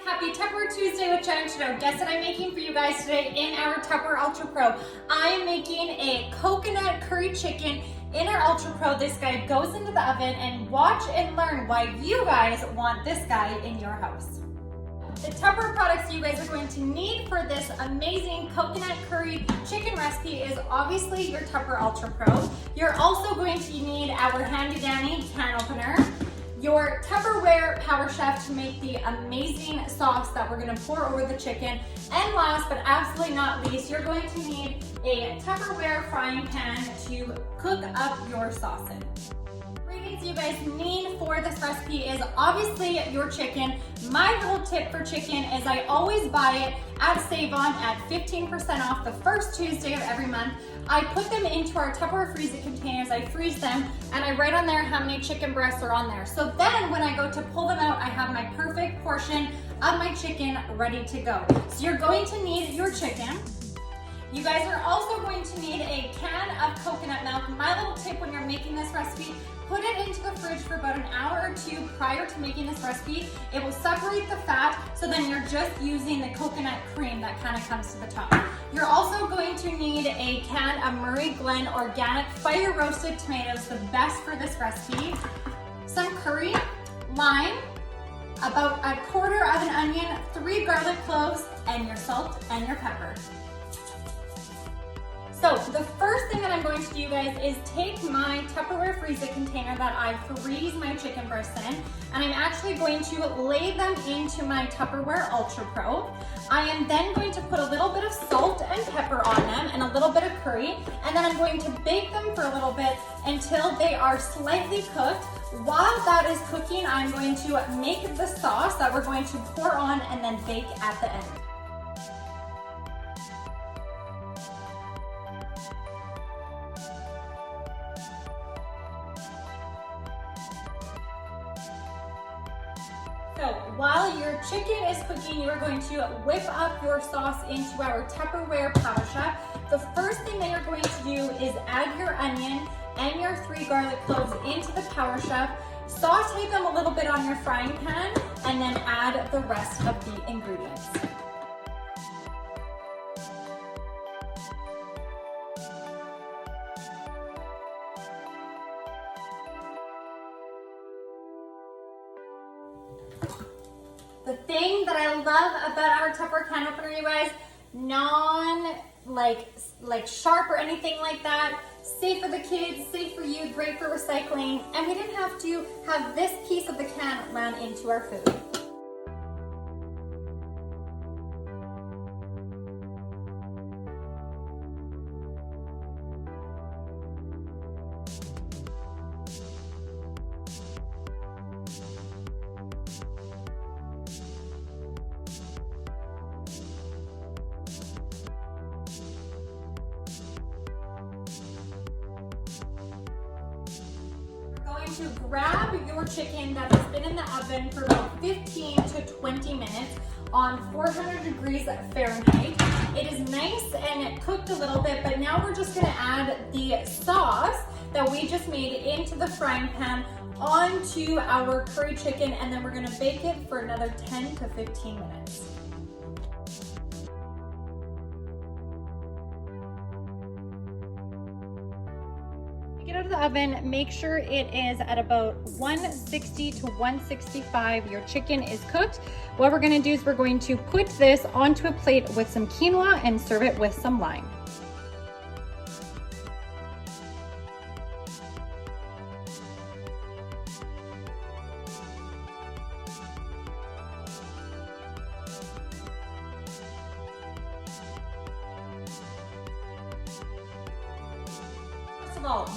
Happy Tupper-Tuesday with Jen Trudeau. Guess what I'm making for you guys today in our Tupper Ultra Pro? I am making a coconut curry chicken in our Ultra Pro. This guy goes into the oven, and watch and learn why you guys want this guy in your house. The Tupper products you guys are going to need for this amazing coconut curry chicken recipe is obviously your Tupper Ultra Pro. You're also going to need our handy dandy can opener, your Tupperware Power Chef to make the amazing sauce that we're gonna pour over the chicken. And last but absolutely not least, you're going to need a Tupperware frying pan to cook up your sauce in. Ingredients you guys need for this recipe is obviously your chicken. My little tip for chicken is I always buy it at Save On at 15% off the first Tuesday of every month. I put them into our Tupperware freezer containers, I freeze them, and I write on there how many chicken breasts are on there. So then when I go to pull them out, I have my perfect portion of my chicken ready to go. So you're going to need your chicken. You guys are also going to need a can of coconut milk. My little tip when you're making this recipe, put it into the fridge for about an hour or two prior to making this recipe. It will separate the fat, so then you're just using the coconut cream that kind of comes to the top. You're also going to need a can of Murray Glen organic fire roasted tomatoes, the best for this recipe, some curry, lime, about a quarter of an onion, 3 garlic cloves, and your salt and your pepper. So the first thing that I'm going to do, guys, is take my Tupperware freezer container that I freeze my chicken breasts in, and I'm actually going to lay them into my Tupperware Ultra Pro. I am then going to put a little bit of salt and pepper on them and a little bit of curry, and then I'm going to bake them for a little bit until they are slightly cooked. While that is cooking, I'm going to make the sauce that we're going to pour on and then bake at the end. So while your chicken is cooking, you're going to whip up your sauce into our Tupperware Power Chef. The first thing that you're going to do is add your onion and your 3 garlic cloves into the Power Chef. Saute them a little bit on your frying pan, and then add the rest of the ingredients. The thing that I love about our Tupper can opener, you guys, like sharp or anything like that, safe for the kids, safe for you, great for recycling, and we didn't have to have this piece of the can run into our food. To grab your chicken that has been in the oven for about 15 to 20 minutes on 400 degrees Fahrenheit. It is nice and cooked a little bit, but now we're just going to add the sauce that we just made into the frying pan onto our curry chicken, and then we're going to bake it for another 10 to 15 minutes. Get out of the oven, make sure it is at about 160 to 165. Your chicken is cooked. What we're going to do is we're going to put this onto a plate with some quinoa and serve it with some lime.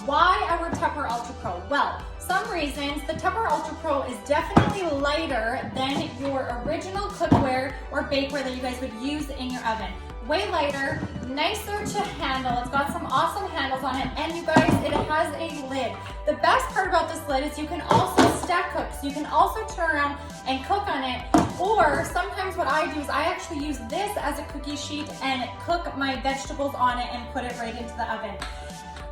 Why our Tupper Ultra Pro? Well, some reasons the Tupper Ultra Pro is definitely lighter than your original cookware or bakeware that you guys would use in your oven. Way lighter, nicer to handle. It's got some awesome handles on it, and you guys, it has a lid. The best part about this lid is you can also stack cook. So you can also turn around and cook on it, or sometimes what I do is I actually use this as a cookie sheet and cook my vegetables on it and put it right into the oven.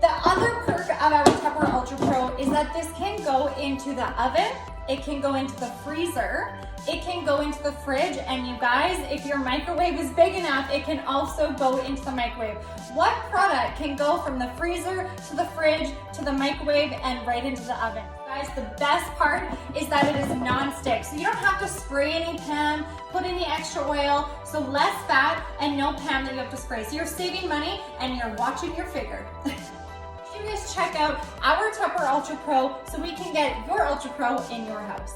The other perk of our Tupper Ultra Pro is that this can go into the oven it can go into the freezer, it can go into the fridge, and you guys, if your microwave is big enough, it can also go into the microwave. What product can go from the freezer to the fridge to the microwave and right into the oven? Guys, the best part is that it is non-stick, so you don't have to spray any pan, put any extra oil, so less fat and no pan that you have to spray. So you're saving money and you're watching your figure. You guys check out our Tupper Ultra Pro so we can get your Ultra Pro in your house.